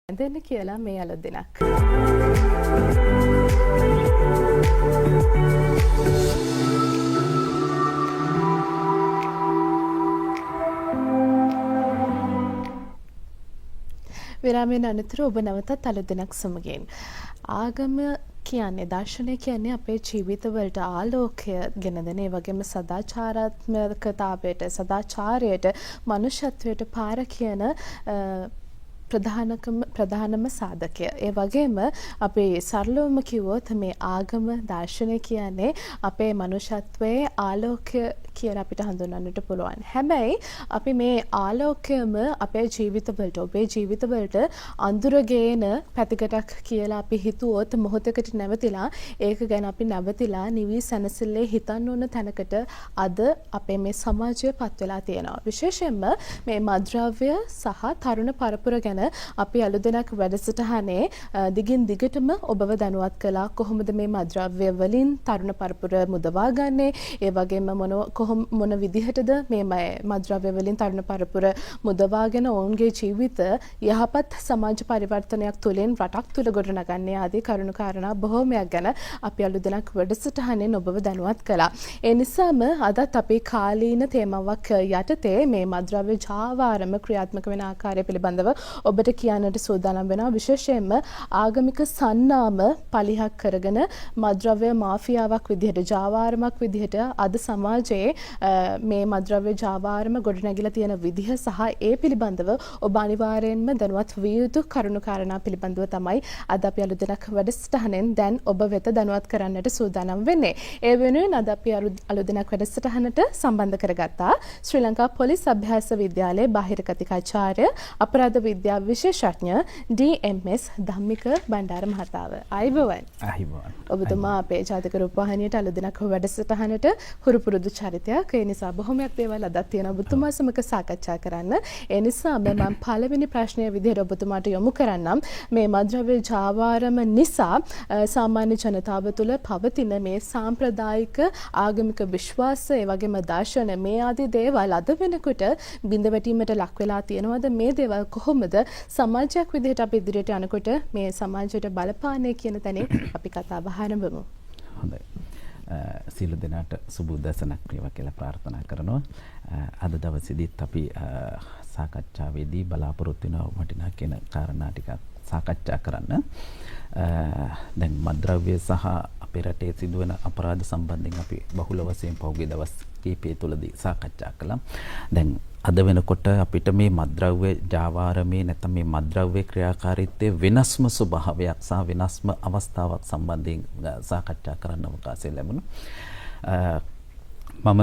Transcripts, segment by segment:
දෙන්න කියලා මේ අලුත් දිනක්. විරාමයෙන් අනතුරු ඔබ නැවතත් අලුත් දිනක් සමගින්. ආගම කියන්නේ දර්ශනය කියන්නේ අපේ ජීවිතවලට ආලෝකය ගෙන දෙන ඒ වගේම සදාචාරාත්මකතාවයට සදාචාරයට මනුෂ්‍යත්වයට පාර කියන ප්‍රධානම සාධකය. ඒ වගේම අපි සරලවම කිව්වොත් මේ ආගම දර්ශනය කියන්නේ අපේ මනුෂ්‍යත්වයේ ආලෝකය කියලා අපිට හඳුන්වන්නට පුළුවන්. හැබැයි අපි මේ ආලෝකයම අපේ ජීවිතවලට ඔබේ ජීවිතවලට අඳුරගෙන පැතිකඩක් කියලා අපි හිතුවොත් මොහොතකට නැවතිලා ඒක ගැන අපි නැවතිලා නිවි සැනසෙල්ලේ හිතන්න ඕන තැනකට අද අපේ මේ සමාජය පත් වෙලා තියෙනවා. විශේෂයෙන්ම මේ මද්ද්‍රව්‍ය සහ තරුණ පරපුර ගැන අපි අලුදෙනක් වැඩසටහනේ දිගින් දිගටම ඔබව දැනුවත් කළා. කොහොමද මේ මද්ද්‍රව්‍ය වලින් තරුණ පරපුර මුදවා ගන්නේ? ඒ වගේම මොන විදිහටද මේ මද්ද්‍රව්‍ය වලින් තරුණ පරපුර මුදවාගෙන ඔවුන්ගේ ජීවිත යහපත් සමාජ පරිවර්තනයක් තුළින් රටක් තුළ ගොඩනගන්නේ ආදී කරුණු කාරණා බොහෝමයක් ගැන අපි අලුදෙනක් වැඩසටහනෙන් ඔබව දැනුවත් කළා. ඒ නිසාම අදත් අපි කාලීන තේමාවක් යටතේ මේ මද්ද්‍රව්‍ය ජාවාරම ක්‍රියාත්මක වෙන ආකාරය පිළිබඳව ඔබට කියන්නට සූදානම් වෙනවා. විශේෂයෙන්ම ආගමික සන්නාම පලිහක් කරගෙන මද්ද්‍රව්‍ය මාෆියාවක් විදිහට ජාවාරමක් විදිහට අද සමාජයේ මේ මද්ද්‍රව්‍ය ජාවාරම ගොඩනැගිලා තියෙන විදිහ සහ ඒ පිළිබඳව ඔබ අනිවාර්යයෙන්ම දැනුවත් විය යුතු කරුණු කාරණා පිළිබඳව තමයි අද අපි අලුදෙනක් වැඩසටහනෙන් දැන් ඔබ වෙත දැනුවත් කරන්නට සූදානම් වෙන්නේ. ඒ වෙනුවෙන් අද අපි අලුදෙනක් වැඩසටහනට සම්බන්ධ කරගත්තා ශ්‍රී ලංකා පොලිස් අභ්‍යාස විද්‍යාලයේ බාහිර කතිකාචාර්ය අපරාධ විද්‍යා විශේෂඥ DMS ධම්මික බණ්ඩාර මහතාව. ආයුබෝවන්. ආයුබෝවන්. ඔබතුමා අපේ ජාතික රූපවාහිනියට අලුදෙනක් වැඩසටහනට හුරු පුරුදු චරිතයක්. ඒ නිසා බොහොමයක් දේවල් අදත් තියෙනවා ඔබතුමා සමග සාකච්ඡා කරන්න. ඒ නිසා මම පළවෙනි ප්‍රශ්නය විදිහට ඔබතුමාට යොමු කරන්නම්. මේ මද්ද්‍රව්‍ය ජාවාරම නිසා සාමාන්‍ය ජනතාව තුළ පවතින මේ සාම්ප්‍රදායික ආගමික විශ්වාස ඒ වගේම දර්ශන මේ ආදී දේවල් අද වෙනකොට බිඳවැටීමට ලක් වෙලා තියෙනවද? මේ දේවල් කොහොමද සමාජයක් විදිහට අපි ඉදිරියට යනකොට මේ සමාජයට බලපාන්නේ කියන තැනින් අපි කතා බහ ආරම්භමු. හොඳයි. සියලු දෙනාට සුබ උදෑසනක් වේවා කියලා ප්‍රාර්ථනා කරනවා. අද දවසේදීත් අපි සාකච්ඡාවේදී බලාපොරොත්තු වෙන වටිනා කියන කාරණා ටිකක් සාකච්ඡා කරන්න. දැන් මද්ද්‍රව්‍ය සහ අපේ රටේ සිදුවන අපරාධ සම්බන්ධයෙන් අපි බහුල වශයෙන් පහුගිය දවස් කීපය තුළදී සාකච්ඡා කළා. දැන් අද වෙනකොට අපිට මේ මද්ද්‍රව්‍ය ජාවාරමේ නැත්නම් මේ මද්ද්‍රව්‍ය ක්‍රියාකාරීත්වයේ වෙනස්ම ස්වභාවයක් සහ වෙනස්ම අවස්ථාවක් සම්බන්ධයෙන් සාකච්ඡා කරන්න අවකාශය ලැබුණා. මම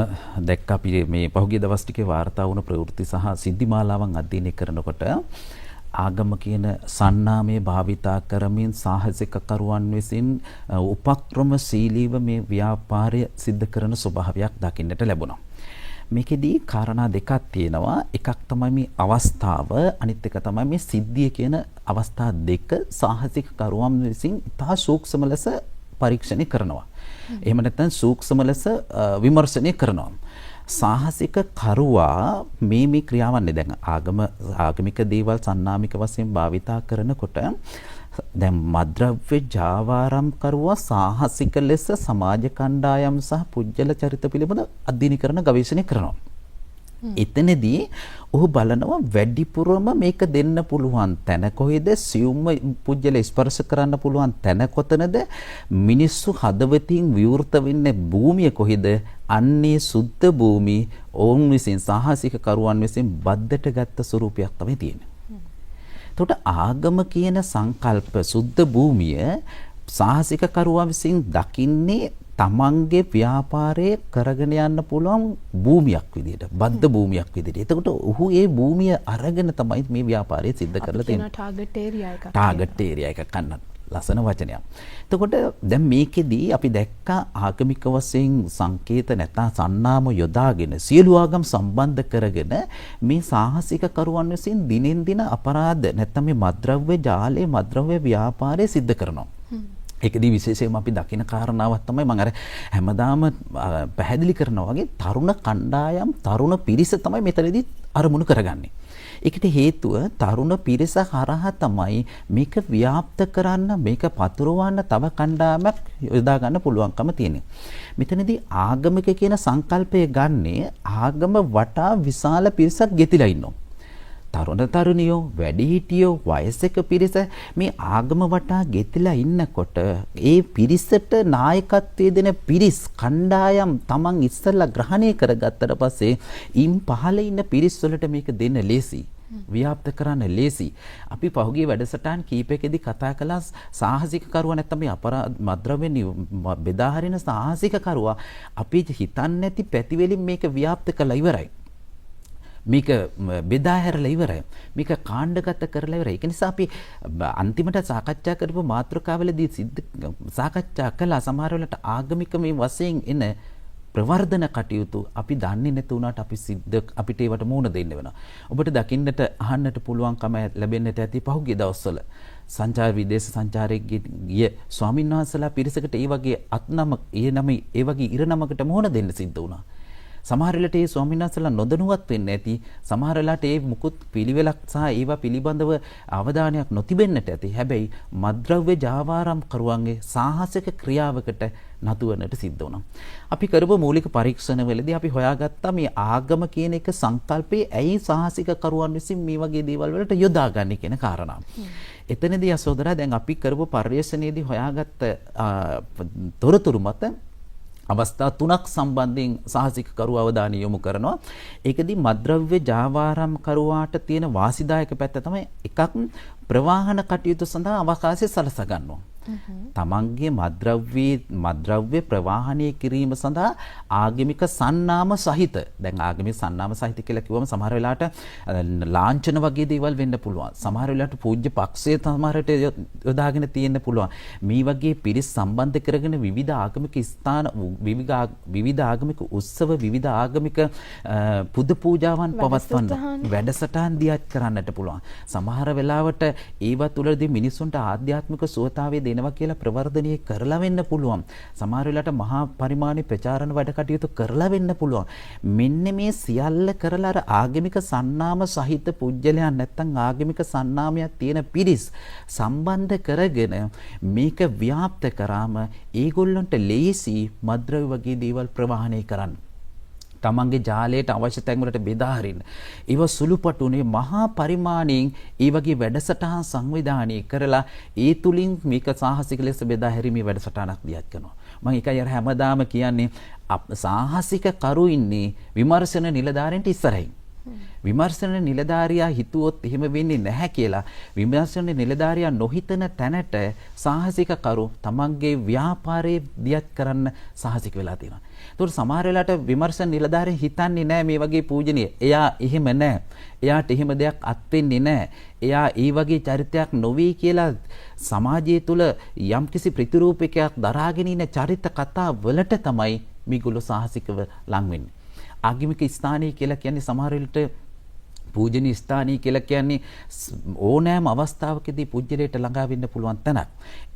දැක්ක අපි මේ පහුගිය දවස් ටිකේ වාර්තා වුණ ප්‍රවෘත්ති සහ සිද්ධිමාලාවන් අධ්‍යයනය කරනකොට ආගම කියන සන්නාමය භාවිතා කරමින් සාහසිකකරුවන් විසින් උපක්‍රමශීලීව මේ ව්‍යාපාරය සිද්ධ කරන ස්වභාවයක් දකින්නට ලැබුණා. මේකෙදී කාරණා දෙකක් තියෙනවා. එකක් තමයි මේ අවස්ථාව, අනිත් එක තමයි මේ සිද්ධිය කියන අවස්ථා දෙක සාහසිකකරුවන් විසින් ඉතා සූක්ෂම ලෙස පරීක්ෂණය කරනවා. එහෙම නැත්නම් සූක්ෂම ලෙස විමර්ශනය කරනවා. සාහසික කරුවා මේ ක්‍රියාවන්නේ දැන් ආගමික දේවල් සන්නාමික වශයෙන් භාවිතා කරනකොට දැන් මද්ද්‍රව්‍ය ජාවාරම් කරුවා සාහසික ලෙස සමාජ කණ්ඩායම් සහ පුජ්‍යල චරිත පිළිබඳ අධ්‍යයනය කරන ගවේෂණය කරනවා. එතනදී ඔහු බලනවා වැඩිපුරම මේක දෙන්න පුළුවන් තැන කොහෙද, සියුම්ම පුජ්‍යල ස්පර්ශ කරන්න පුළුවන් තැන කොතනද, මිනිස්සු හදවතින් විවෘත වෙන්නේ භූමිය කොහෙද, අන්නේ සුද්ධ භූමි ඔවුන් විසින් සාහසික කරුවන් විසින් බද්දට ගත්ත ස්වරූපයක් තමයි තියෙන්නේ. එතකොට ආගම කියන සංකල්ප සුද්ධ භූමිය සාහසික කරුවා විසින් දකින්නේ තමන්ගේ ව්‍යාපාරය කරගෙන යන්න පුළුවන් භූමියක් විදිහට, බද්ධ භූමියක් විදිහට. එතකොට ඔහු ඒ භූමිය අරගෙන තමයි මේ ව්‍යාපාරය සිද්ධ කරලා තියෙන්නේ. ටාගට් ඒරියා එකක්. ටාගට් ඒරියා එකක් ගන්න ලස්සන වචනයක්. එතකොට දැන් මේකෙදී අපි දැක්කා ආගමික වශයෙන් සංකේත නැත්නම් සන්නාම යොදාගෙන සියලු ආගම් සම්බන්ධ කරගෙන මේ සාහසික කරුවන් විසින් දිනෙන් දින අපරාධ නැත්නම් මේ මද්ද්‍රව්‍ය ජාලයේ මද්ද්‍රව්‍ය ව්‍යාපාරය සිද්ධ කරනවා. ඒකදී විශේෂයෙන්ම අපි දකින කාරණාවක් තමයි මම අර හැමදාම පැහැදිලි කරනවා වගේ තරුණ කණ්ඩායම් තරුණ පිරිස තමයි මෙතනදී අරමුණු කරගන්නේ. ඒකට හේතුව තරුණ පිරිස හරහා තමයි මේක ව්‍යාප්ත කරන්න, මේක පතුරවන්න තව කණ්ඩායමක් යොදා ගන්න පුළුවන්කම තියෙන්නේ. මෙතනදී ආගමික කියන සංකල්පය ගන්නේ ආගම වටා විශාල පිරිසක් ගෙතිලා ඉන්නවා. තරුණ තරුණියෝ, වැඩිහිටියෝ, වයසක පිරිස මේ ආගම වටා ගෙතිලා ඉන්නකොට ඒ පිරිසට නායකත්වයේ දෙන පිරිස් කණ්ඩායම් තමන් ඉස්සෙල්ලා ග්‍රහණය කරගත්තට පස්සේ ඉන් පහළ ඉන්න පිරිස් වලට මේක දෙන්න ලේසි. ව්‍යාප්ත කරන්න ලේසි. අපි පහුගිය වැඩසටහන් කීපයකදී කතා කළා සාහසික කරුවා නැත්නම් මේ අපරාධ මද්ද්‍රව්‍ය බෙදා හරින සාහසික කරුවා අපි හිතන්නේ නැති පැතිවලින් මේක ව්‍යාප්ත කළා ඉවරයි. මේක බෙදා හැරලා ඉවරයි. මේක කාණ්ඩගත කරලා ඉවරයි. ඒක නිසා අපි අන්තිමට සාකච්ඡා කරපු මාතෘකාවලදී සාකච්ඡා කළා සමහර වෙලාවට ආගමික මේ වශයෙන් එන ප්‍රවර්ධන කටයුතු අපි දන්නේ නැති වුණාට අපිට ඒවට මුහුණ දෙන්න වෙනවා. ඔබට දකින්නට අහන්නට පුළුවන්කම ලැබෙන්නට ඇති පහුගිය දවස්වල සංචාර විදේශ සංචාරයේ ගිය ස්වාමීන් වහන්සේලා පිරිසකට ඒ වගේ ඒ වගේ ඉරණමකට මුහුණ දෙන්න සිද්ධ වුණා. සමහර වෙලාවට ඒ ස්වාමීන් වහන්සේලා නොදැනුවත් වෙන්න ඇති. සමහර වෙලාවට ඒ මුකුත් පිළිවෙලක් සහ ඒවා පිළිබඳව අවධානයක් නොතිබෙන්නට ඇති. හැබැයි මද්ද්‍රව්‍ය ජාවාරම් කරුවන්ගේ සාහසික ක්‍රියාවකට නතුවන්නට සිද්ධ වුණා. අපි කරපු මූලික පරීක්ෂණවලදී අපි හොයාගත්තා මේ ආගම කියන එක සංකල්පයේ ඇයි සාහසික කරුවන් විසින් මේ වගේ දේවල් වලට යොදාගන්නේ කියන කාරණාව. එතනදී අසෝදරා දැන් අපි කරපු පර්යේෂණයේදී හොයාගත්ත තොරතුරු මත අවස්ථා 3ක් සම්බන්ධයෙන් සාහසික කරුව අවධානය යොමු කරනවා. ඒකදී මද්ද්‍රව්‍ය ජාවාරම් කරුවාට තියෙන වාසිදායක පැත්ත තමයි එකක් ප්‍රවාහන කටයුතු සඳහා අවකාශය සලසා ගන්නවා. තමන්ගේ මද්ද්‍රව්‍ය ප්‍රවාහනය කිරීම සඳහා ආගමික සන්නාම සහිත දැන් ආගමික සන්නාම සහිත කියලා කිව්වම සමහර වෙලාවට ලාංඡන වගේ දේවල් වෙන්න පුළුවන්. සමහර වෙලාවට පූජ්‍ය පක්ෂයේ සමහරට යොදාගෙන තියෙන්න පුළුවන්. මේ වගේ පිරිස් සම්බන්ධ කරගෙන විවිධ ආගමික ස්ථාන විවිධ ආගමික උත්සව විවිධ ආගමික පුද පූජාවන් පවත්වන්න වැඩසටහන් දියත් කරන්නට පුළුවන්. සමහර වෙලාවට ඒවා තුළදී මිනිසුන්ට ආධ්‍යාත්මික සුවතාවය දෙනවා කියලා ප්‍රවර්ධනය කරලා වෙන්න පුළුවන්. සමහර වෙලාවට මහා පරිමාණයේ ප්‍රචාරණ වැඩ කටයුතු කරලා වෙන්න පුළුවන්. මෙන්න මේ සියල්ල කරලා අර ආගමික සන්නාම සහිත පුජ්‍යලයන් නැත්තම් ආගමික සන්නාමයක් තියෙන පිරිස් සම්බන්ධ කරගෙන මේක ව්‍යාප්ත කරාම ඒගොල්ලන්ට ලේසි මද්ද්‍රව්‍ය වගේ දේවල් ප්‍රවාහනය කරන්න. තමන්ගේ ජාලයට අවශ්‍ය තැන් වලට බෙදා හරින්න. ඒව සුළුපටුනේ මහා පරිමාණයෙන් ඒ වගේ වැඩසටහන් සංවිධානය කරලා ඒ තුලින් මේක සාහසික ලෙස බෙදා හැරීමේ වැඩසටහනක් දියත් කරනවා. මම ඒකයි අර හැමදාම කියන්නේ සාහසික කරු ඉන්නේ විමර්ශන නිලධාරීන්ට ඉස්සරහින්. විමර්ශන නිලධාරියා හිතුවොත් එහෙම වෙන්නේ නැහැ කියලා විමර්ශන නිලධාරියා නොහිතන තැනට සාහසික කරු තමන්ගේ ව්‍යාපාරේ දියත් කරන්න සාහසික වෙලා තියෙනවා. ඒතකොට සමහර වෙලාවට විමර්ශන නිලධාරියා හිතන්නේ නැහැ මේ වගේ පූජනීය. එයා එහෙම නැහැ. එයාට එහෙම දෙයක් අත් වෙන්නේ නැහැ. එයා ඒ වගේ චරිතයක් නොවේ කියලා සමාජය තුළ යම්කිසි ප්‍රතිරූපකයක් දරාගෙන ඉන්න චරිත කතා වලට තමයි මේගොල්ලෝ සාහසිකව ලං වෙන්නේ. ආගමික ස්ථානීය කියලා කියන්නේ සමහර වෙලට පූජනීය ස්ථානීය කියලා කියන්නේ ඕනෑම අවස්ථාවකදී පුජ්‍යලයට ළඟා වෙන්න පුළුවන් තැනක්.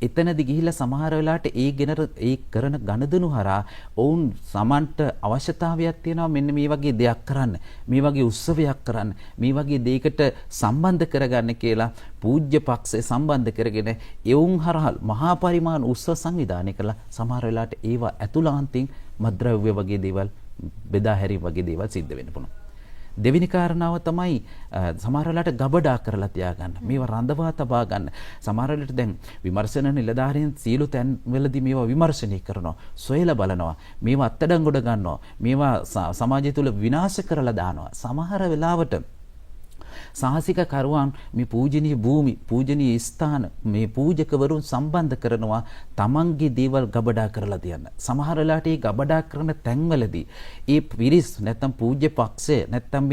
එතනදී ගිහිල්ලා සමහර වෙලාවට ඒ කරන ගණදනු හරහා ඔවුන් සමන්ට අවශ්‍යතාවයක් තියෙනවා මෙන්න මේ වගේ දෙයක් කරන්න, මේ වගේ උත්සවයක් කරන්න, මේ වගේ දෙයකට සම්බන්ධ කරගන්න කියලා පූජ්‍ය පක්ෂය සම්බන්ධ කරගෙන එවුන් හරහා මහා පරිමාණ උත්සව සංවිධානය කළා. සමහර වෙලාවට ඒවා ඇතුළාන්තයෙන් මද්ද්‍රව්‍ය වගේ දේවල් බෙදා හැරීම වගේ දේවල් සිද්ධ වෙන්න පුළුවන්. දෙවෙනි කාරණාව තමයි සමහර වෙලාවට ගබඩා කරලා තියාගන්න. මේවා රඳවා තබා ගන්න. සමහර වෙලාවට දැන් විමර්ශන නිලධාරීන් සියලු තැන්වලදී මේවා විමර්ශනය කරනවා, සොයලා බලනවා, මේවා අත්අඩංගුවට ගන්නවා, මේවා සමාජය තුළ විනාශ කරලා දානවා. සමහර වෙලාවට සාහසික කරුවන් මේ පූජනීය භූමි, පූජනීය ස්ථාන, මේ පූජකවරුන් සම්බන්ධ කරනවා තමන්ගේ දේවල් ගබඩා කරලා තියන්න. සමහර වෙලාවට මේ ගබඩා කරන තැන්වලදී ඒ පිරිස් නැත්තම් පූජ්‍ය පක්ෂය නැත්තම්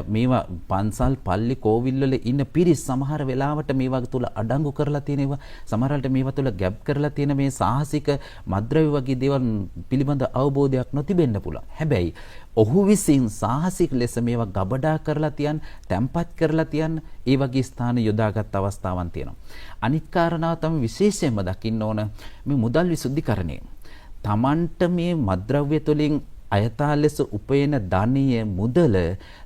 මේවා පන්සල් පල්ලි කෝවිල් වල ඉන්න පිරිස් සමහර වෙලාවට මේවා තුල අඩංගු කරලා තියෙනවා. සමහර වෙලාවට මේවා තුල ගැප් කරලා තියෙන මේ සාහසික මද්ද්‍රව්‍ය වගේ දේවල් පිළිබඳ අවබෝධයක් නොතිබෙන්න පුළුවන්. හැබැයි ඔහු විසින් සාහසික ලෙස මේවා ගබඩා කරලා තියන්, තැම්පත් කරලා තියන් ඒ වගේ ස්ථාන යොදාගත් අවස්ථාවන් තියෙනවා. අනිත් කාරණාව තමයි විශේෂයෙන්ම දකින්න ඕන මේ මුදල් විසුද්ධිකරණය. Tamanට මේ මද්ද්‍රව්‍ය තුළින් අයථා ලෙස උපයන ධනය මුදල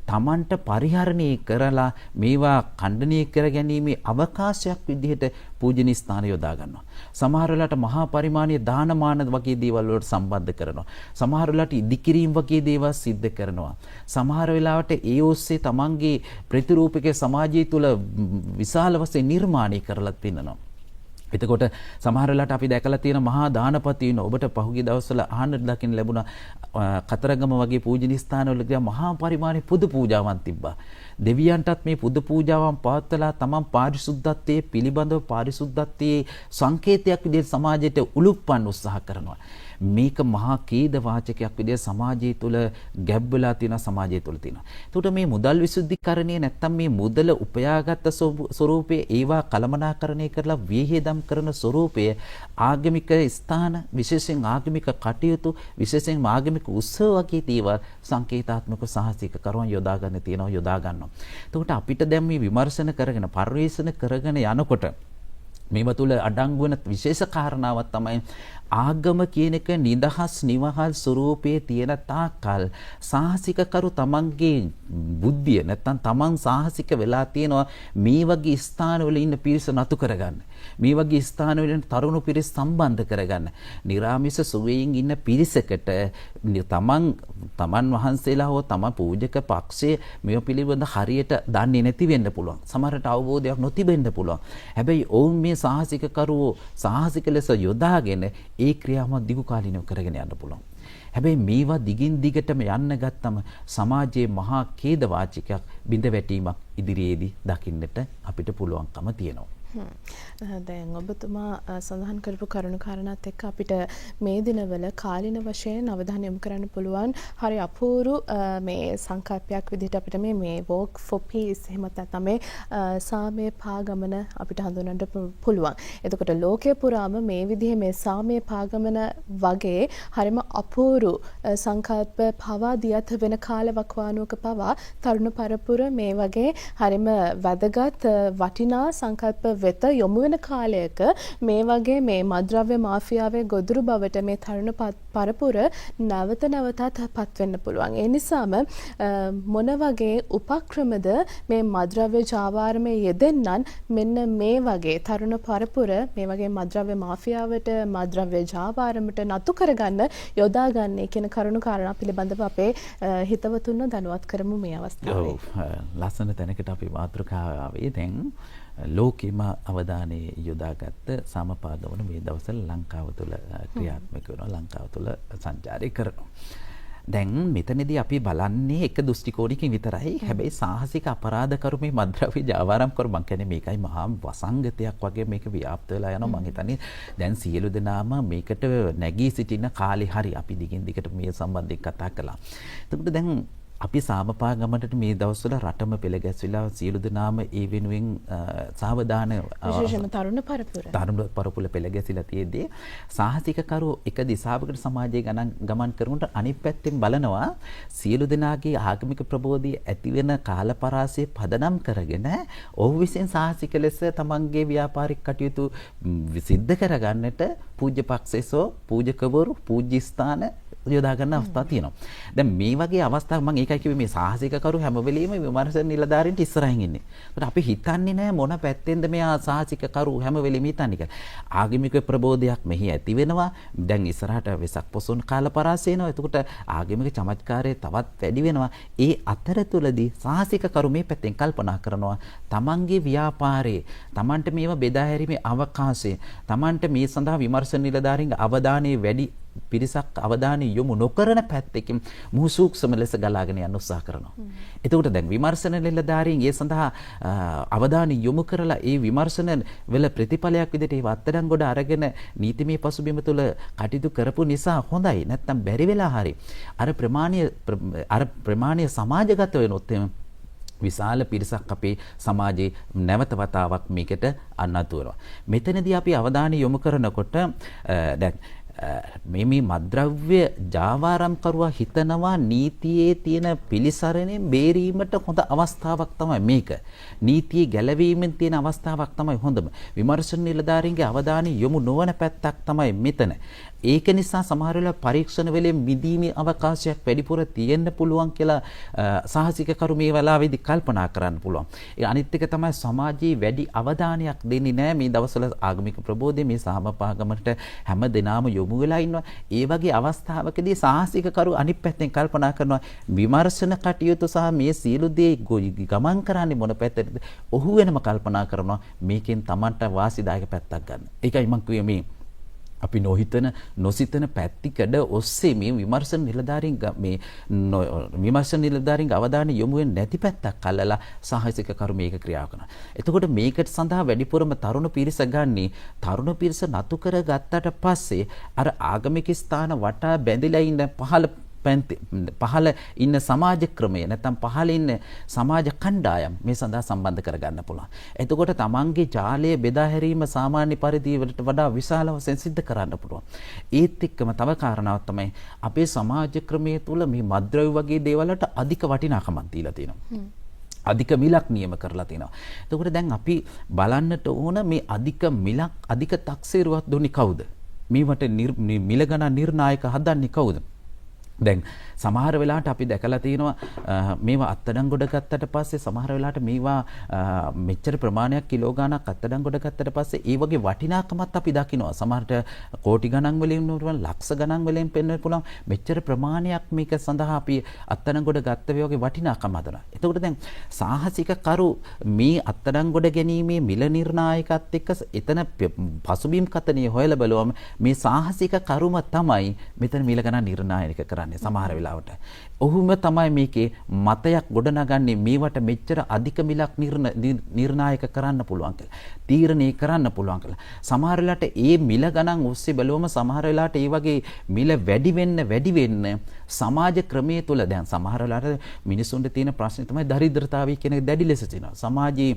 තමන්ට පරිහරණය කරලා මේවා ඛණ්ඩනය කර ගැනීමේ අවකාශයක් විදිහට පූජනීය ස්ථාන යොදා ගන්නවා. සමහර වෙලාවට මහා පරිමාණීය දානමාන වගේ දේවල් වලට සම්බන්ධ කරනවා. සමහර වෙලාවට ඉදිකිරීම වගේ දේවල් සිද්ධ කරනවා. සමහර වෙලාවට ඒ ඔස්සේ තමන්ගේ ප්‍රතිරූපක සමාජය තුළ විශාල වශයෙන් නිර්මාණය කරලා තිනනවා. එතකොට සමහර වෙලාවට අපි දැකලා තියෙන මහා දානපති වෙන ඔබට පහුගිය දවස්වල අහන්න දකින්න ලැබුණා කතරගම වගේ පූජනීය ස්ථානවල ගියා මහා පරිමාණයේ පුද පූජාවන් තිබ්බා. දෙවියන්ටත් මේ පුද පූජාවන් පවත්වලා තමන් පාරිශුද්ධත්වයේ පිළිබඳව පාරිශුද්ධත්වයේ සංකේතයක් විදිහට සමාජයට උලුප්පන්න උත්සාහ කරනවා. මේක මහා ඛේද වාචකයක් විදිහට සමාජය තුළ ගැබ් වෙලා තියෙන සමාජය තුළ තියෙනවා. එතකොට මේ මුදල් විසුද්ධිකරණය නැත්තම් මේ මුදල උපයාගත් ස්වරූපයේ ඒවා කළමනාකරණය කරලා විහිදම් කරන ස්වරූපය ආගමික ස්ථාන විශේෂයෙන් ආගමික කටයුතු විශේෂයෙන් ආගමික උත්සව වගේ දේවල් සංකේතාත්මක සාහසික කරුවන් යොදා ගන්නවා. එතකොට අපිට දැන් මේ විමර්ශන කරගෙන පරිශන කරගෙන යනකොට මේව තුළ අඩංගු වෙන විශේෂ කාරණාවක් තමයි ආගම කියන එක නිදහස් නිවහල් ස්වරූපයේ තියෙන තාකල් සාහසික කරු තමන්ගේ බුද්ධිය නැත්තම් තමන් සාහසික වෙලා තියෙනවා මේ වගේ ස්ථානවල ඉන්න පිරිස නතු කරගන්න. මේ වගේ ස්ථානවල තරුණ පිරිස සම්බන්ධ කරගන්න. නිරාමිස සුවයෙන් ඉන්න පිරිසකට තමන් වහන්සේලා හෝ තම පූජක පක්ෂයේ මේ පිළිබඳ හරියට දන්නේ නැති වෙන්න පුළුවන්. සමහරට අවබෝධයක් නොතිබෙන්න පුළුවන්. හැබැයි ඔවුන් මේ සාහසික කරුවෝ සාහසික ලෙස යොදාගෙන ඒ ක්‍රියාව දිගු කාලිනව කරගෙන යන්න පුළුවන්. හැබැයි මේවා දිගින් දිගටම යන්න ගත්තම සමාජයේ මහා ඛේද වාචකයක් බිඳ වැටීමක් ඉදිරියේදී දකින්නට අපිට පුළුවන්කම තියෙනවා. දැන් ඔබතුමා සඳහන් කරපු කරුණු කාරණාත් එක්ක අපිට මේ දිනවල කාලින වශයෙන් අවධානය යොමු කරන්න පුළුවන් හරි අපූර්ව මේ සංකල්පයක් විදිහට අපිට මේ walk for peace එහෙමත් නැත්නම් මේ සාමය පාගමන අපිට හඳුනන්න පුළුවන්. එතකොට ලෝකයේ පුරාම මේ විදිහේ මේ සාමය පාගමන වගේ හරිම අපූර්ව සංකල්ප පවා දියත් වෙන කාලවකවානුවක පවා තරුණ පරපුර මේ වගේ හරිම වැදගත් වටිනා සංකල්ප වෙත යොමු වෙන කාලයක මේ වගේ මේ මද්ද්‍රව්‍ය මාෆියාවේ ගොදුරු බවට මේ තරුණ පරපුර නැවතත් පත් වෙන්න පුළුවන්. ඒ නිසාම මොන වගේ උපක්‍රමද මේ මද්ද්‍රව්‍ය ජාවාරමේ යෙදෙන්නන් මෙන්න මේ වගේ තරුණ පරපුර මේ වගේ මද්ද්‍රව්‍ය මාෆියාවට මද්ද්‍රව්‍ය ජාවාරමට නතු කරගන්න යොදාගන්නේ කියන කරුණු කාරණා පිළිබඳව අපේ හිතවතුන්ව දැනුවත් කරමු මේ අවස්ථාවේ. ලස්සන තැනකට අපි මාතෘකාව ආවේ. දැන් ලෝකෙම අවධානය යොදාගත්ත සමපාදවන මේ දවස්වල ලංකාව තුළ ක්‍රියාත්මක වෙනවා, ලංකාව තුළ සංචාරය කරනවා. දැන් මෙතනදී අපි බලන්නේ එක දෘෂ්ටි කෝණයකින් විතරයි. හැබැයි සාහසික අපරාධකරු මේ මද්ද්‍රව්‍ය ජාවාරම් කරු මං කියන්නේ මේකයි මහා වසංගතයක් වගේ මේක ව්‍යාප්ත වෙලා යනවා. මං හිතන්නේ දැන් සියලු දෙනාම මේකට නැගී සිටින කාලේ හරි අපි දිගින් දිගට මේ සම්බන්ධයෙන් කතා කළා. එතකොට දැන් අපි සාමපාගමනට මේ දවස්වල රටම පෙළ ගැස්විලා සියලු දෙනාම ඒ වෙනුවෙන් සාවධාන විශේෂයෙන්ම තරුණ පරපුර පෙළ ගැසිලා තියෙද්දී සාහසිකකරු එක දිශාවකට සමාජයේ ගමන් කරනකොට අනිත් පැත්තෙන් බලනවා සියලු දෙනාගේ ආගමික ප්‍රබෝධය ඇති වෙන කාලපරාසය පදනම් කරගෙන ඔහු විසින් සාහසික ලෙස තමන්ගේ ව්‍යාපාරික කටයුතු සිද්ධ කරගන්නට පූජ්‍ය පක්ෂේසෝ පූජකවරු පූජ්‍ය ස්ථාන යොදා ගන්න අවස්ථා තියෙනවා. දැන් මේ වගේ අවස්ථාවක් මම ඒකයි කිව්වේ මේ සාහසිකකරු හැම වෙලෙම විමර්ශන නිලධාරීන්ට ඉස්සරහින් ඉන්නේ. ඒකට අපි හිතන්නේ නැහැ මොන පැත්තෙන්ද මෙයා සාහසිකකරු හැම වෙලෙම හිතන්නේ කියලා. ආගමික ප්‍රබෝධයක් මෙහි ඇති වෙනවා. දැන් ඉස්සරහට වෙසක් පොසොන් කාලපරාසය එනවා. එතකොට ආගමික චමත්කාරය තවත් වැඩි වෙනවා. ඒ අතරතුරදී සාහසිකකරු මේ පැත්තෙන් කල්පනා කරනවා තමන්ගේ ව්‍යාපාරයේ තමන්ට මේවා බෙදා හැරීමේ අවකාශය තමන්ට මේ සඳහා විමර්ශන නිලධාරීන්ගේ අවධානය වැඩි පිරිසක් අවධානය යොමු නොකරන පැත්තකින් මුහු සූක්ෂම ලෙස ගලාගෙන යන්න උත්සාහ කරනවා. එතකොට දැන් විමර්ශන නිලධාරීන් ඒ සඳහා අවධානය යොමු කරලා ඒ විමර්ශන වල ප්‍රතිඵලයක් විදිහට ඒ අත්අඩංගුවට අරගෙන නීතිමය පසුබිම තුළ කටයුතු කරපු නිසා හොඳයි. නැත්තම් බැරි වෙලා හරි අර ප්‍රමාණීය සමාජගත වෙනොත් විශාල පිරිසක් අපේ සමාජයේ නැවත වතාවක් මේකට අන්නතුරනවා. මෙතනදී අපි අවධානය යොමු කරනකොට දැන් මේ මද්ද්‍රව්‍ය ජාවාරම්කරුවා හිතනවා නීතියේ තියෙන පිළිසරණයෙන් බේරීමට හොඳ අවස්ථාවක් තමයි මේක. නීතියේ ගැලවීමෙන් තියෙන අවස්ථාවක් තමයි හොඳම. විමර්ශන නිලධාරීන්ගේ අවධානය යොමු නොවන පැත්තක් තමයි මෙතන. ඒක නිසා සමහර වෙලාවට පරීක්ෂණ වෙලෙන් මිදීමේ අවකාශයක් වැඩිපුර තියෙන්න පුළුවන් කියලා සාහසිකකරු මේ වෙලාවේදී කල්පනා කරන්න පුළුවන්. ඒ අනිත් එක තමයි සමාජයේ වැඩි අවධානයක් දෙන්නේ නැහැ මේ දවස්වල ආගමික ප්‍රබෝධය මේ සහමපාගමට හැම දිනම යොමු වෙලා ඉන්නවා. ඒ වගේ අවස්ථාවකදී සාහසිකකරු අනිත් පැත්තෙන් කල්පනා කරනවා විමර්ශන කටයුතු සහ මේ සියලු දේ ගමන් කරන්නේ මොන පැත්තටද? ඔහු වෙනම කල්පනා කරනවා මේකෙන් Tamanට වාසිදායක පැත්තක් ගන්න. ඒකයි මම කිව්වේ මේ අපි නොසිතන පැතිකඩ ඔස්සේ මේ විමර්ශන නිලධාරීන්ගේ අවධානය යොමු වෙන්නේ නැති පැත්තක් අල්ලලා සාහසික කරු මේක ක්‍රියා කරනවා. එතකොට මේකට සඳහා වැඩිපුරම තරුණ පිරිස ගන්නේ තරුණ පිරිස නතු කරගත්තට පස්සේ අර ආගමික ස්ථාන වටා බැඳිලා ඉන්න පහළ ඉන්න සමාජ ක්‍රමය නැත්නම් පහළ ඉන්න සමාජ කණ්ඩායම් මේ සඳහා සම්බන්ධ කරගන්න පුළුවන්. එතකොට තමන්ගේ ජාලය බෙදා හැරීම සාමාන්‍ය පරිදි වලට වඩා විශාල වශයෙන් සිද්ධ කරන්න පුළුවන්. ඒත් එක්කම තව කාරණාවක් තමයි අපේ සමාජ ක්‍රමයේ තුල මේ මද්ද්‍රව්‍ය වගේ දේවල් වලට අධික වටිනාකමක් දීලා තියෙනවා. අධික මිලක් නියම කරලා තියෙනවා. එතකොට දැන් අපි බලන්නට ඕන මේ අධික මිලක් අධික තක්සේරුවක් දුන්නේ කවුද? මේවට මිල ගණන් නිර්ණායක හදන්නේ කවුද? දැන් සමහර වෙලාවට අපි දැකලා තියෙනවා මේවා අත්අඩංගුවට ගත්තට පස්සේ සමහර වෙලාවට මේවා මෙච්චර ප්‍රමාණයක් කිලෝ ගණක් අත්අඩංගුවට ගත්තට පස්සේ ඒ වගේ වටිනාකමත් අපි දකිනවා. සමහරට කෝටි ගණන් වලින් නෙවෙයි ලක්ෂ ගණන් වලින් පෙන්වන්න පුළුවන් මෙච්චර ප්‍රමාණයක් මේක සඳහා අපි අත්අඩංගුවට ගත්ත වගේ වටිනාකම හදනවා. එතකොට දැන් සාහසික කරු මේ අත්අඩංගුවට ගැනීමේ මිල නිර්ණායකත් එක්ක එතන පසුබිම් කතනිය හොයලා බලුවම මේ සාහසික කරුම තමයි මෙතන මිල ගණන් නිර්ණායක කරන්නේ. සමහර වෙලාවට ඔහුම තමයි මේකේ මතයක් ගොඩනගන්නේ මේවට මෙච්චර අධික මිලක් නිර්ණායක කරන්න පුළුවන් කියලා. තීරණය කරන්න පුළුවන් කියලා. සමහර වෙලාවට ඒ මිල ගණන් ඔස්සේ බලවම සමහර වෙලාවට ඒ වගේ මිල වැඩි වෙන්න සමාජ ක්‍රමයේ තුල දැන් සමහර වෙලාවට මිනිසුන්ට තියෙන ප්‍රශ්නේ තමයි දරිද්‍රතාවය කියන එක දැඩි ලෙස තියෙනවා. සමාජයේ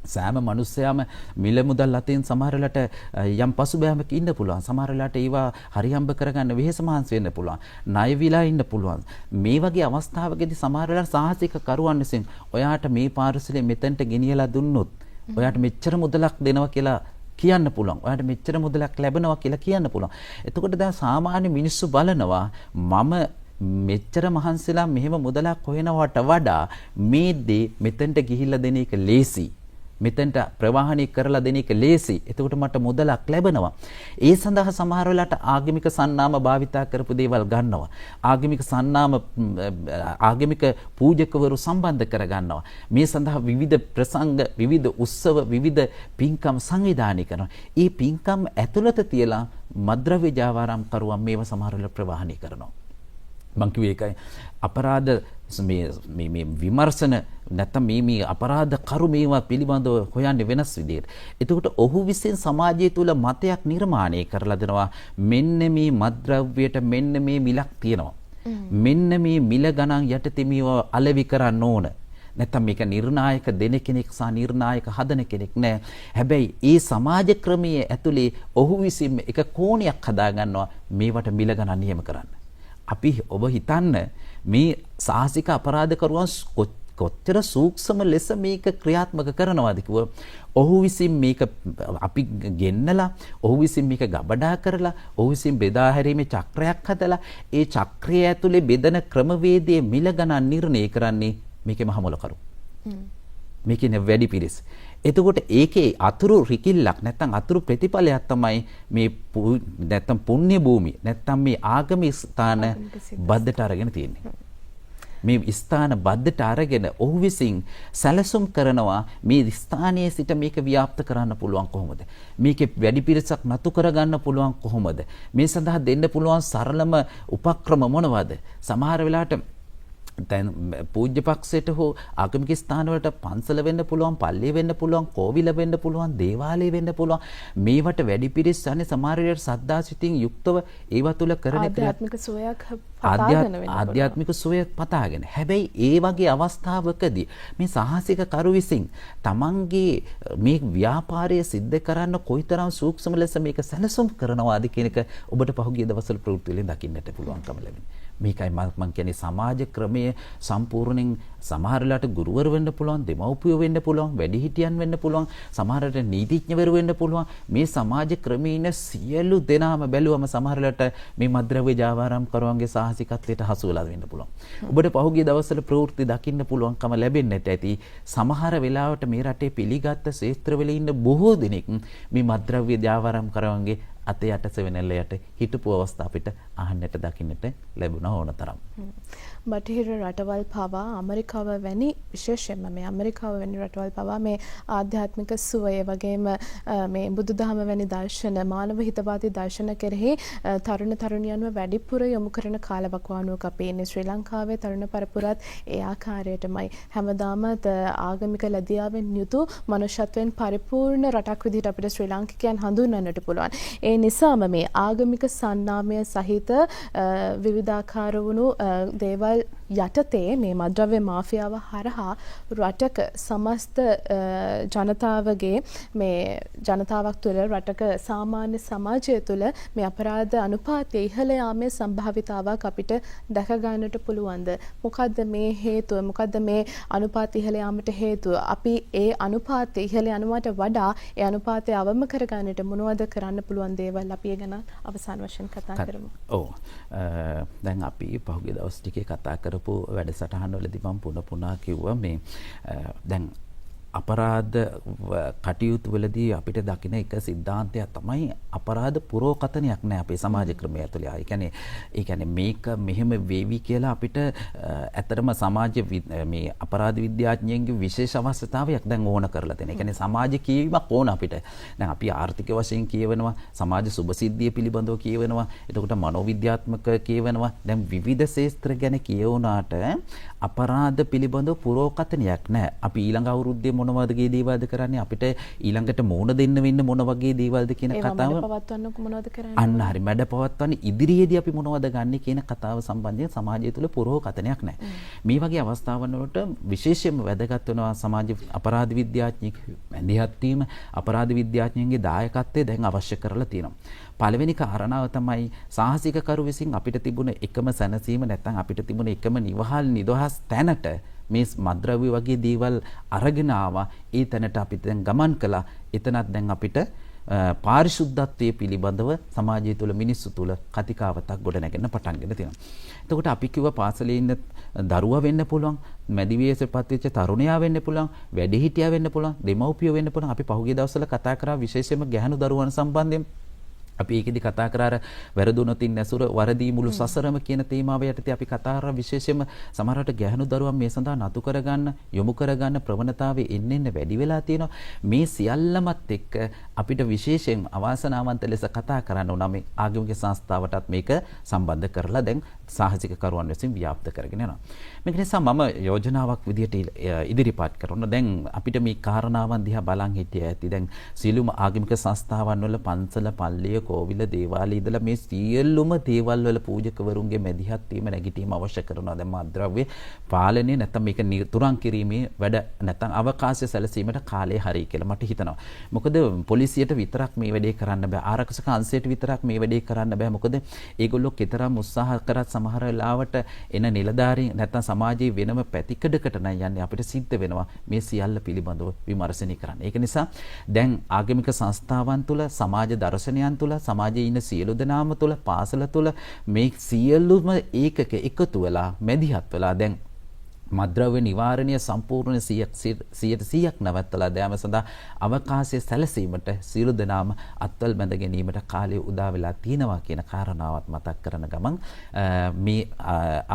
සෑම මිනිස්සයාම මිල මුදල් අතෙන් සමහර වෙලාවට යම් පසුබෑමක ඉන්න පුළුවන්. සමහර වෙලාවට ඒවා හරියම්බ කරගන්න වෙහෙස මහන්සි වෙන්න පුළුවන්. ණය විලා ඉන්න පුළුවන්. මේ වගේ අවස්ථාවකදී සමහර වෙලාවට සාහසික කරුවන් විසින් ඔයාට මේ පාර්සලේ මෙතෙන්ට ගෙනියලා දුන්නොත් ඔයාට මෙච්චර මුදලක් දෙනවා කියලා කියන්න පුළුවන්. ඔයාට මෙච්චර මුදලක් ලැබෙනවා කියලා කියන්න පුළුවන්. එතකොට දැන් සාමාන්‍ය මිනිස්සු බලනවා මම මෙච්චර මහන්සිලා මෙහෙම මුදලක් හොයනවට වඩා මේ දේ මෙතෙන්ට ගිහිල්ලා දෙන එක ලේසි. මෙතෙන්ට ප්‍රවාහණය කරලා දෙන එක ලේසි. එතකොට මට මුදලක් ලැබෙනවා. ඒ සඳහා සමහර වෙලාවට ආගමික සන්නාම භාවිතා කරපු දේවල් ගන්නවා. ආගමික පූජකවරු සම්බන්ධ කරගන්නවා. මේ සඳහා විවිධ ප්‍රසංග, විවිධ උත්සව, විවිධ පින්කම් සංවිධානය කරනවා. ඒ පින්කම් ඇතුළත තියලා මද්ද්‍රව්‍ය ජාවාරම් කරුවන් මේව සමහර වෙලාවට ප්‍රවාහණය කරනවා. මං කිව්වේ ඒකයි අපරාධ මේ විමර්ශන නැත්නම් මේ අපරාධ කරු මේවා පිළිබඳව හොයන්නේ වෙනස් විදිහට. එතකොට ඔහු විසින් සමාජය තුල මතයක් නිර්මාණය කරලා දෙනවා මෙන්න මේ මද්ද්‍රව්‍යයට මෙන්න මේ මිලක් තියෙනවා. මෙන්න මේ මිල ගණන් යටතේ මේවා අලෙවි කරන්න ඕන. නැත්නම් මේක නිර්ණායක දෙන කෙනෙක් සහ නිර්ණායක හදන කෙනෙක් නෑ. හැබැයි ඒ සමාජ ක්‍රමයේ ඇතුලේ ඔහු විසින් එක කෝණයක් හදා ගන්නවා මේවට මිල ගණන් නියම කරන්න. අපි ඔබ හිතන්න මේ සාහසික අපරාධකරුවන් කොච්චර සූක්ෂම ලෙස මේක ක්‍රියාත්මක කරනවාද කිව්ව ඔහු විසින් මේක අපි ගෙන්නලා ඔහු විසින් මේක ගබඩා කරලා ඔහු විසින් බෙදා හැරීමේ චක්‍රයක් හදලා ඒ චක්‍රය ඇතුලේ බෙදන ක්‍රමවේදයේ මිල ගණන් නිර්ණය කරන්නේ මේකේ මහමොලකරු. මේකේ වැඩි පිරිස. එතකොට ඒකේ අතුරු රිකිල්ලක් නැත්නම් අතුරු ප්‍රතිඵලයක් තමයි මේ නැත්නම් පුණ්‍ය භූමිය නැත්නම් මේ ආගමික ස්ථාන බද්දට අරගෙන තියෙන්නේ. මේ ස්ථාන බද්දට අරගෙන ඔහු විසින් සැලසුම් කරනවා මේ ස්ථානයේ සිට මේක ව්‍යාප්ත කරන්න පුළුවන් කොහොමද? මේකේ වැඩි පිරිසක් නතු කරගන්න පුළුවන් කොහොමද? මේ සඳහා දෙන්න පුළුවන් සරලම උපක්‍රම මොනවද? සමහර වෙලාවට දැන් පූජ්‍ය පක්ෂයට හෝ ආගමික ස්ථානවලට පන්සල වෙන්න පුළුවන්, පල්ලිය වෙන්න පුළුවන්, කෝවිල වෙන්න පුළුවන්, දේවාලය වෙන්න පුළුවන්. මේවට වැඩි පිරිස් යන්නේ සමහර වෙලාවට සද්දා සිතින් යුක්තව ඒවා තුල කරන ආධ්‍යාත්මික සුවයක් පතාගෙන වෙන්න ආධ්‍යාත්මික සුවය පතාගෙන. හැබැයි ඒ වගේ අවස්ථාවකදී මේ සාහසික කරු විසින් තමන්ගේ මේ ව්‍යාපාරය සිද්ධ කරන්න කොයිතරම් සූක්ෂම ලෙස මේක සැලසුම් කරනවාද කියන එක ඔබට පහුගිය දවස්වල ප්‍රවෘත්ති වලින් දකින්නට පුළුවන්කම ලැබෙනවා. මේකයි මම කියන්නේ සමාජ ක්‍රමයේ සම්පූර්ණයෙන් සමහරලාට ගුරුවරු වෙන්න පුළුවන්, දෙමව්පියෝ වෙන්න පුළුවන්, වැඩිහිටියන් වෙන්න පුළුවන්, සමහරට නීතිඥවරු වෙන්න පුළුවන්. මේ සමාජ ක්‍රමයේ ඉන්න සියලු දෙනාම බැලුවම සමහරලාට මේ මද්ද්‍රව්‍ය ජාවාරම් කරවන්ගේ සාහසිකත්වයට හසු වෙලා වෙන්න පුළුවන්. ඔබට පහුගිය දවස්වල ප්‍රවෘත්ති දකින්න පුළුවන්කම ලැබෙන්නට ඇති. සමහර වෙලාවට මේ රටේ පිළිගත් ශේත්‍රවල ඉන්න බොහෝ දෙනෙක් මේ මද්ද්‍රව්‍ය ජාවාරම් කරවන්ගේ අතේ යට සෙවණැල්ලයට හිටපු අවස්ථා අපිට අහන්නට දකින්නට ලැබුණා ඕන තරම්. බටහිර රටවල් පවා ඇමරිකාව වැනි විශේෂයෙන්ම මේ ඇමරිකාව වැනි රටවල් පවා මේ ආධ්‍යාත්මික සුවය වගේම මේ බුදුදහම වැනි දර්ශන මානව හිතවාදී දර්ශන කෙරෙහි තරුණ තරුණියන්ව වැඩිපුර යොමු කරන කාලවකවානුවක අපි ඉන්නේ. ශ්‍රී ලංකාවේ තරුණ පරපුරත් ඒ ආකාරයටමයි හැමදාම ආගමික ලැබියාවෙන් යුතු මනුෂ්‍යත්වයෙන් පරිපූර්ණ රටක් විදිහට අපිට ශ්‍රී ලාංකිකයන් හඳුන්වන්නට පුළුවන්. ඒ නිසාම මේ ආගමික සන්නාමය සහිත විවිධාකාර වුණු දේවල් යටතේ මේ මද්ද්‍රව්‍ය මාෆියාව හරහා රටක සමස්ත ජනතාවගේ මේ ජනතාවක් තුළ රටක සාමාන්‍ය සමාජය තුළ මේ අපරාධ අනුපාතය ඉහළ යාමේ සම්භාවිතාවක් අපිට දැක ගන්නට පුළුවන්ද? මොකද්ද මේ හේතුව? මොකද්ද මේ අනුපාත ඉහළ යාමට හේතුව? අපි ඒ අනුපාතය ඉහළ යනවට වඩා ඒ අනුපාතය අවම කරගන්නට මොනවද කරන්න පුළුවන් දේවල් අපි ගැන අවසාන වශයෙන් කතා කරමු. ඔව්. දැන් අපි පහුගිය දවස් ටිකේ කතා කරපු වැඩසටහන් වලදී මම පුන කිව්වා මේ දැන් අපරාධ කටයුතු වලදී අපිට දකින එක සිද්ධාන්තයක් තමයි අපරාධ පුරෝකතනයක් නෑ අපේ සමාජ ක්‍රමය ඇතුළේ. ඒ කියන්නේ මේක මෙහෙම වේවි කියලා අපිට ඇත්තටම සමාජ මේ අපරාධ විද්‍යාඥයන්ගේ විශේෂ අවශ්‍යතාවයක් දැන් ඕන කරලා තියෙනවා. ඒ කියන්නේ සමාජ කියවීමක් ඕන අපිට. දැන් අපි ආර්ථික වශයෙන් කියවනවා, සමාජ සුභසිද්ධිය පිළිබඳව කියවනවා, එතකොට මනෝවිද්‍යාත්මක කියවනවා. දැන් විවිධ ශාස්ත්‍ර ගැන කියවුණාට අපරාධ පිළිබඳව පුරෝකතනයක් නෑ. අපි ඊළඟ අවුරුද්දේ මොන වගේ දේවල්ද කරන්නේ, අපිට ඊළඟට මෝන දෙන්න වෙන්න මොන වගේ දේවල්ද කියන කතාව පවත්වන්න මොනවද කරන්නේ, අන්න හරි මැඩ පවත්වන්නේ ඉදිරියේදී අපි මොනවද ගන්න කියන කතාව සම්බන්ධයෙන් සමාජය තුළ පුරෝකතනයක් නැහැ. මේ වගේ අවස්ථාවන් වලට විශේෂයෙන්ම වැදගත් වෙනවා සමාජ අපරාධ විද්‍යාඥයෙකු මැදිහත් වීම, අපරාධ විද්‍යාඥයන්ගේ දායකත්වය දැන් අවශ්‍ය කරලා තියෙනවා. පළවෙනි කාරණාව තමයි සාහසික කරු විසින් අපිට තිබුණ එකම සැනසීම නැත්නම් අපිට තිබුණ එකම නිවහල් නිදහස් තැනට මේ මද්ද්‍රව්‍ය වගේ දේවල් අරගෙන ආවා. ඒ තැනට අපි දැන් ගමන් කළා. එතනත් දැන් අපිට පාරිශුද්ධත්වයේ පිළිබඳව සමාජය තුළ මිනිස්සු තුළ කතිකාවතක් ගොඩනැගෙන්න පටන් ගෙන තියෙනවා. එතකොට අපි කිව්ව පාසලේ ඉන්න දරුවා වෙන්න පුළුවන්, මැදි වයසටපත් වෙච්ච තරුණයා වෙන්න පුළුවන්, වැඩිහිටියා වෙන්න පුළුවන්, දෙමව්පියෝ වෙන්න පුළුවන්. අපි පහුගිය දවස්වල කතා කරා විශේෂයෙන්ම ගැහැණු දරුවන් සම්බන්ධයෙන්. අපි ඒකෙදි කතා කරා වැරදුනොතින් නැසුර වරදී මුළු සසරම කියන තේමාව යටතේ අපි කතා කරා විශේෂයෙන්ම සමහරවිට ගැහැණු දරුවන් මේ සඳහා නතු කරගන්න, යොමු කරගන්න ප්‍රවණතාවය එන්න වැඩි වෙලා තියෙනවා. මේ සියල්ලමත් එක්ක අපිට විශේෂයෙන් අවාසනාවන්ත ලෙස කතා කරන්න ඕන මේ ආගමික සංස්ථාවටත් මේක සම්බන්ධ කරලා දැන් සාහසික කරුවන් විසින් ව්‍යාප්ත කරගෙන යනවා. මේක නිසා මම යෝජනාවක් විදිහට ඉදිරිපත් කරනවා. දැන් අපිට මේ කාරණාවන් දිහා බලන් හිටිය ඇති. දැන් සියලුම ආගමික සංස්ථාවන් වල පන්සල, පල්ලිය, කෝවිල, දේවාලය ඉදලා මේ සියලුම දේවල් වල පූජකවරුන්ගේ මැදිහත් වීම නැගිටීම අවශ්‍ය කරනවා. දැන් මද්ද්‍රව්‍ය පාලනය නැත්නම් මේක තුරන් කිරීමේ වැඩ නැත්නම් අවකාශය සැලසීමට කාලය හරි කියලා මට හිතෙනවා. මොකද පොලිසියට විතරක් මේ වැඩේ කරන්න බෑ. ආරක්ෂක අංශයට විතරක් මේ වැඩේ කරන්න බෑ. මොකද ඒගොල්ලෝ කතරම් උත්සාහ කරත් සමහර වෙලාවට එන නිලධාරීන් නැත්නම් සමාජයේ වෙනම පැතිකඩකට නම් යන්නේ අපිට සිද්ධ වෙනවා මේ සියල්ල පිළිබඳව විමර්ශනය කරන්න. ඒක නිසා දැන් ආගමික සංස්ථාවන් තුළ, සමාජ දර්ශනයන් තුළ, සමාජයේ ඉන්න සියලු දෙනාම තුළ, පාසල තුළ මේ සියලුම ඒකක එකතු වෙලා මැදිහත් වෙලා දැන් මද්ද්‍රව්‍ය නිවාරණය සම්පූර්ණ 100% නවත්තලා දෑම සඳහා අවකාශය සැලසීමට සියලු දෙනාම අත්වල් බැඳ ගැනීමට කාලය උදා වෙලා තියෙනවා කියන කාරණාවත් මතක් කරන ගමන් මේ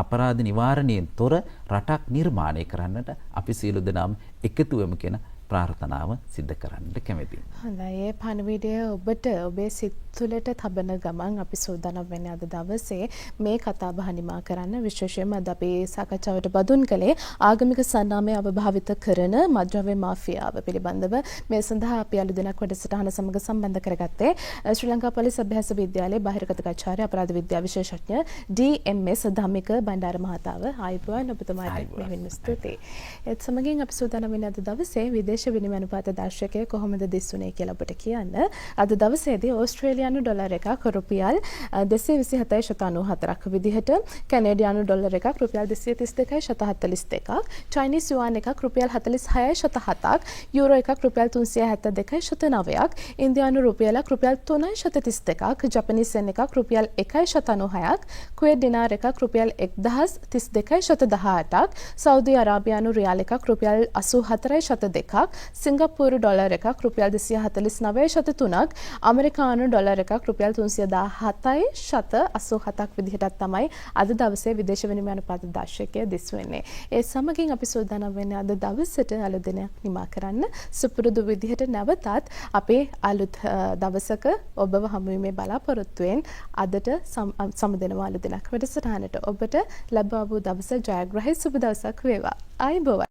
අපරාධ නිවාරණයෙන් තොර රටක් නිර්මාණය කරන්නට අපි සියලු දෙනාම එකතු වෙමු කියන ප්‍රාර්ථනාව සිද්ධ කරන්න කැමැතියි. හොඳයි. ඒ පණිවිඩය ඔබට ඔබේ සිත් තුළට තබන ගමන් අපි සූදානම් වෙන්නේ අද දවසේ මේ කතා බහ නිමා කරන්න. විශේෂයෙන්ම අද අපි සාකච්ඡාවට බඳුන් කළේ ආගමික සන්නාමය අවභාවිත කරන මත්ද්‍රව්‍ය මාෆියාව පිළිබඳව. මේ සඳහා අපි අලුත් දිනක් වැඩසටහන සමග සම්බන්ධ කරගත්තේ ශ්‍රී ලංකා පොලිස් අභ්‍යාස විද්‍යාලයේ බාහිරගතකාචාර්ය අපරාධ විද්‍යා විශේෂඥ DMS ධම්මික බණ්ඩාර මහතාව. ආයුබෝවන් ඔබතුමාට මෙහෙම ස්තුතියි. ඒත් සමගින් අපි සූදානම් වෙන්නේ අද දවසේ විදේශ විනිමය අනුපාත දාර්ශනිකය කොහොමද දිස්ුනේ කියලා ඔබට කියන්න. අද දවසේදී ඕස්ට්‍රේලියානු ඩොලර් එකක් රුපියල් 227.94ක් විදිහට, කැනේඩියානු ඩොලර් එකක් රුපියල් 232.42ක්, චයිනීස් යුවාන් එකක් රුපියල් 46.7ක්, යූරෝ එකක් රුපියල් 372.9ක්, ඉන්දියානු රුපියලක් රුපියල් 3.32ක්, ජපනීස් යෙන් එකක් රුපියල් 1.96ක්, කුවේට් දිනාර් එකක් රුපියල් 1032.18ක්, සෞදි අරාබියානු රියාල් එකක් රුපියල් 84.2ක්, සිංගප්පූරු ඩොලර් එකක් රුපියල් 249.3ක්, ඇමරිකානු ඩොලර් එකක් රුපියල් 317.87ක් විදිහටත් තමයි අද දවසේ විදේශ විනිමය අනුපාත දාර්ශනිකය දිස් වෙන්නේ. ඒ සමගින් අපි සූදානම් වෙන්නේ අද දවසට අලුත් දිනයක් නිමා කරන්න. සුපුරුදු විදිහට නැවතත් අපේ අලුත් දවසක ඔබව හමු වීමේ බලාපොරොත්තුවෙන් අදට සමුදෙනවා අලුත් දිනක් වැඩසටහනට. ඔබට ලැබවූ දවස ජයග්‍රහී සුබ දවසක් වේවා. ආයුබෝවන්.